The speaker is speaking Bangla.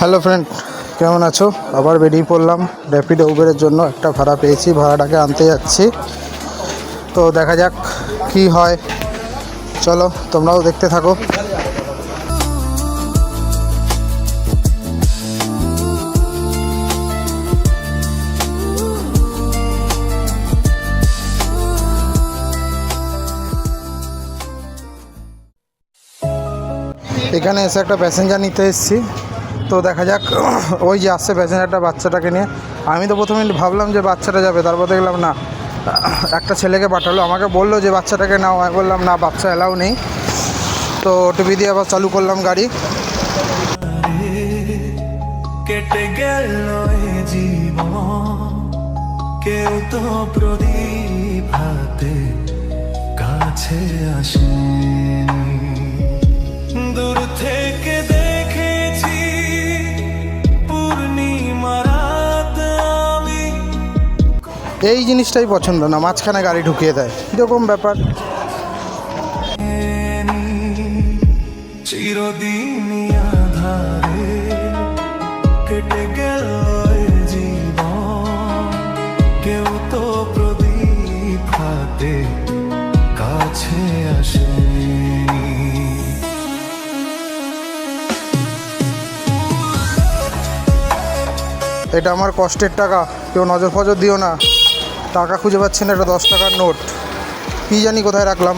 হ্যালো ফ্রেন্ড, কেমন আছো? আবার বেরিয়ে পড়লাম র্যাপিডো উবেরের জন্য। একটা ভাড়া পেয়েছি, ভাড়াটাকে আনতে যাচ্ছি। তো দেখা যাক কি হয়, চলো তোমরাও দেখতে থাকো। এখানে এসে একটা প্যাসেঞ্জার নিতে এসেছি। তো দেখা যাক, ওই যে আসছে প্যাসেঞ্জারটা বাচ্চাটাকে নিয়ে। আমি তো প্রথমে ভাবলাম যে বাচ্চাটা যাবে, তারপর দেখলাম না, একটা ছেলেকে পাঠালো। আমাকে বললো যে বাচ্চাটাকে নাও, আমি বললাম না, বাচ্চা অ্যালাউ নেই। তো টিভি দিয়ে আবার চালু করলাম গাড়ি। কেটে গেল জীবন, কেউ তো প্রদীপ হাতে কাছে আসে। দূর থেকে দেখেছি পূর্ণিমা রাত আমি। এই জিনিসটাই পছন্দ না, মাঝখানে গাড়ি ঢুকিয়ে দেয়, এরকম ব্যাপার। চিরদিনই আধারে কেটে গেল জীবন, কেউ তো প্রদীপ হাতে কাছে আসে। এটা আমার কষ্টের টাকা, কেউ নজর ফজর দিও না। টাকা খুঁজে পাচ্ছি না, এটা 10 টাকার নোট, কী জানি কোথায় রাখলাম।